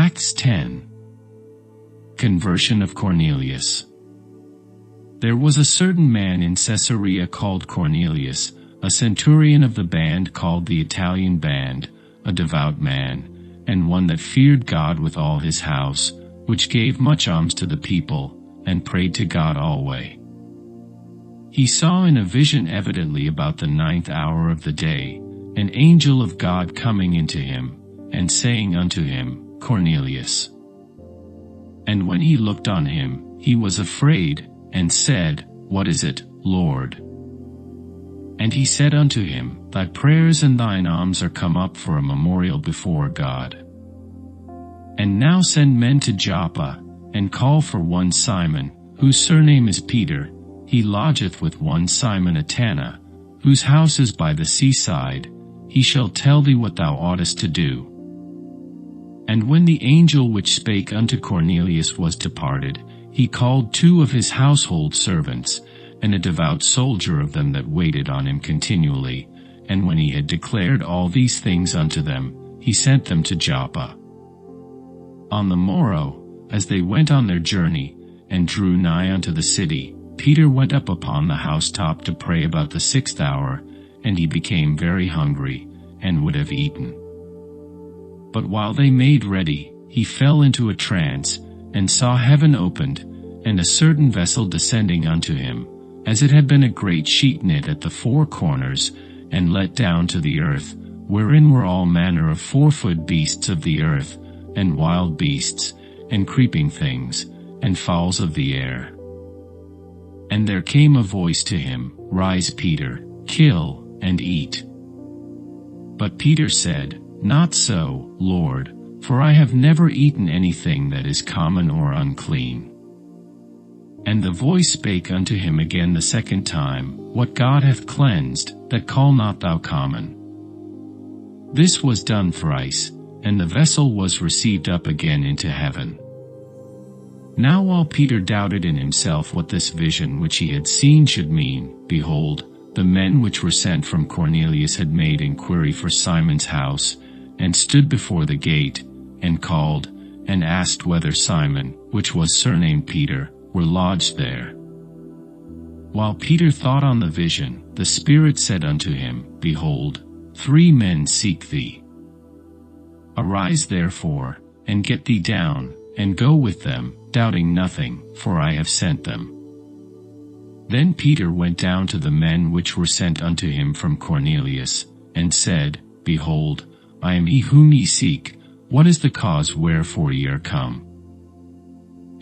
Acts 10. Conversion of Cornelius. There was a certain man in Caesarea called Cornelius, a centurion of the band called the Italian Band, a devout man, and one that feared God with all his house, which gave much alms to the people, and prayed to God always. He saw in a vision evidently about the 9th hour of the day, an angel of God coming into him, and saying unto him, Cornelius. And when he looked on him, he was afraid, and said, What is it, Lord? And he said unto him, Thy prayers and thine alms are come up for a memorial before God. And now send men to Joppa, and call for one Simon, whose surname is Peter. He lodgeth with one Simon a tanner, whose house is by the seaside. He shall tell thee what thou oughtest to do. And when the angel which spake unto Cornelius was departed, he called 2 of his household servants, and a devout soldier of them that waited on him continually. And when he had declared all these things unto them, he sent them to Joppa. On the morrow, as they went on their journey, and drew nigh unto the city, Peter went up upon the housetop to pray about the 6th hour, and he became very hungry, and would have eaten. But while they made ready, he fell into a trance, and saw heaven opened, and a certain vessel descending unto him, as it had been a great sheet knit at the 4 corners, and let down to the earth, wherein were all manner of 4-foot beasts of the earth, and wild beasts, and creeping things, and fowls of the air. And there came a voice to him, Rise, Peter, kill, and eat. But Peter said, Not so, Lord, for I have never eaten anything that is common or unclean. And the voice spake unto him again the 2nd time, What God hath cleansed, that call not thou common. This was done thrice, and the vessel was received up again into heaven. Now while Peter doubted in himself what this vision which he had seen should mean, behold, the men which were sent from Cornelius had made inquiry for Simon's house, and stood before the gate, and called, and asked whether Simon, which was surnamed Peter, were lodged there. While Peter thought on the vision, the Spirit said unto him, Behold, 3 men seek thee. Arise therefore, and get thee down, and go with them, doubting nothing, for I have sent them. Then Peter went down to the men which were sent unto him from Cornelius, and said, Behold, I am he whom ye seek. What is the cause wherefore ye are come?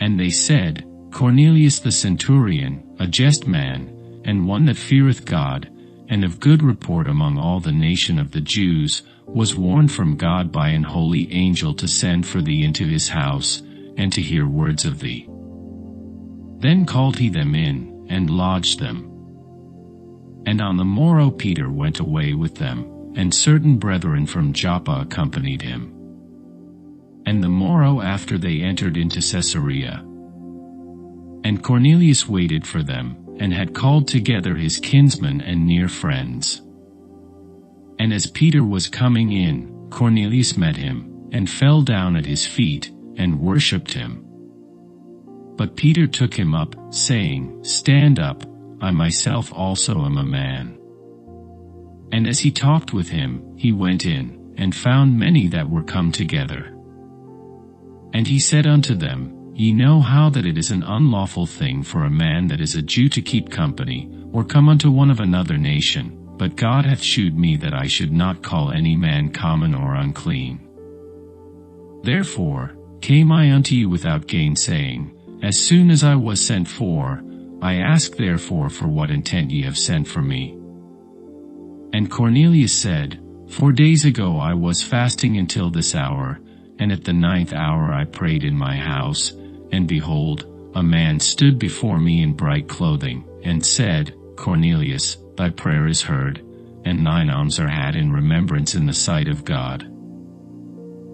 And they said, Cornelius the centurion, a just man, and one that feareth God, and of good report among all the nation of the Jews, was warned from God by an holy angel to send for thee into his house, and to hear words of thee. Then called he them in, and lodged them. And on the morrow Peter went away with them, and certain brethren from Joppa accompanied him. And the morrow after they entered into Caesarea. And Cornelius waited for them, and had called together his kinsmen and near friends. And as Peter was coming in, Cornelius met him, and fell down at his feet, and worshipped him. But Peter took him up, saying, Stand up, I myself also am a man. And as he talked with him, he went in, and found many that were come together. And he said unto them, Ye know how that it is an unlawful thing for a man that is a Jew to keep company, or come unto one of another nation, but God hath shewed me that I should not call any man common or unclean. Therefore came I unto you without gainsaying, as soon as I was sent for. I ask therefore for what intent ye have sent for me. And Cornelius said, 4 days ago I was fasting until this hour, and at the 9th hour I prayed in my house, and behold, a man stood before me in bright clothing, and said, Cornelius, thy prayer is heard, and thine alms are had in remembrance in the sight of God.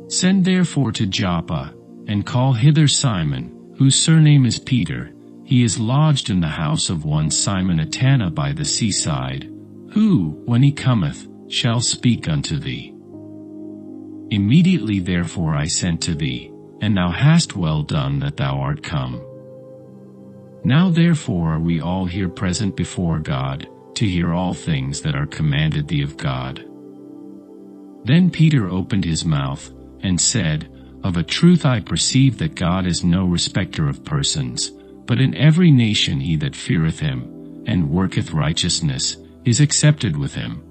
Send therefore to Joppa, and call hither Simon, whose surname is Peter. He is lodged in the house of one Simon a tanner by the seaside, who, when he cometh, shall speak unto thee. Immediately therefore I sent to thee, and thou hast well done that thou art come. Now therefore are we all here present before God, to hear all things that are commanded thee of God. Then Peter opened his mouth, and said, Of a truth I perceive that God is no respecter of persons, but in every nation he that feareth him, and worketh righteousness, is accepted with him.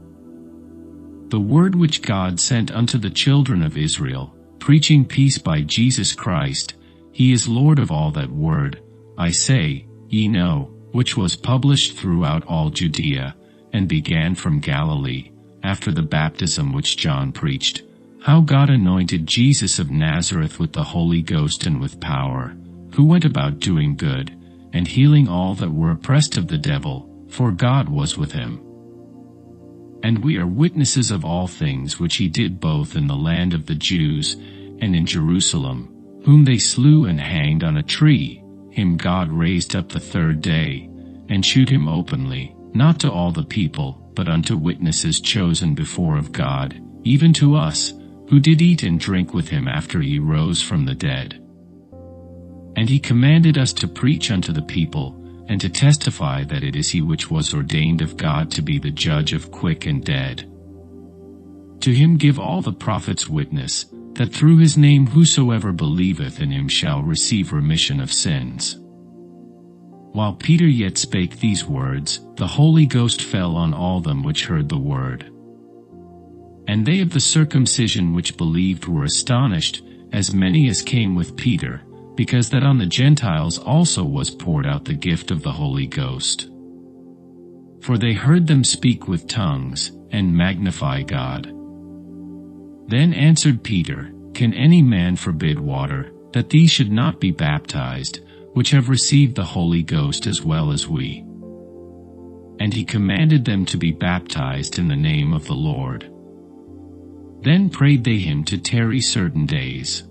The word which God sent unto the children of Israel, preaching peace by Jesus Christ, he is Lord of all that word, I say, ye know, which was published throughout all Judea, and began from Galilee, after the baptism which John preached, how God anointed Jesus of Nazareth with the Holy Ghost and with power, who went about doing good, and healing all that were oppressed of the devil, for God was with him. And we are witnesses of all things which he did both in the land of the Jews, and in Jerusalem, whom they slew and hanged on a tree. Him God raised up the third day, and shewed him openly, not to all the people, but unto witnesses chosen before of God, even to us, who did eat and drink with him after he rose from the dead. And he commanded us to preach unto the people, and to testify that it is he which was ordained of God to be the judge of quick and dead. To him give all the prophets witness, that through his name whosoever believeth in him shall receive remission of sins. While Peter yet spake these words, the Holy Ghost fell on all them which heard the word. And they of the circumcision which believed were astonished, as many as came with Peter, because that on the Gentiles also was poured out the gift of the Holy Ghost. For they heard them speak with tongues, and magnify God. Then answered Peter, Can any man forbid water, that these should not be baptized, which have received the Holy Ghost as well as we? And he commanded them to be baptized in the name of the Lord. Then prayed they him to tarry certain days.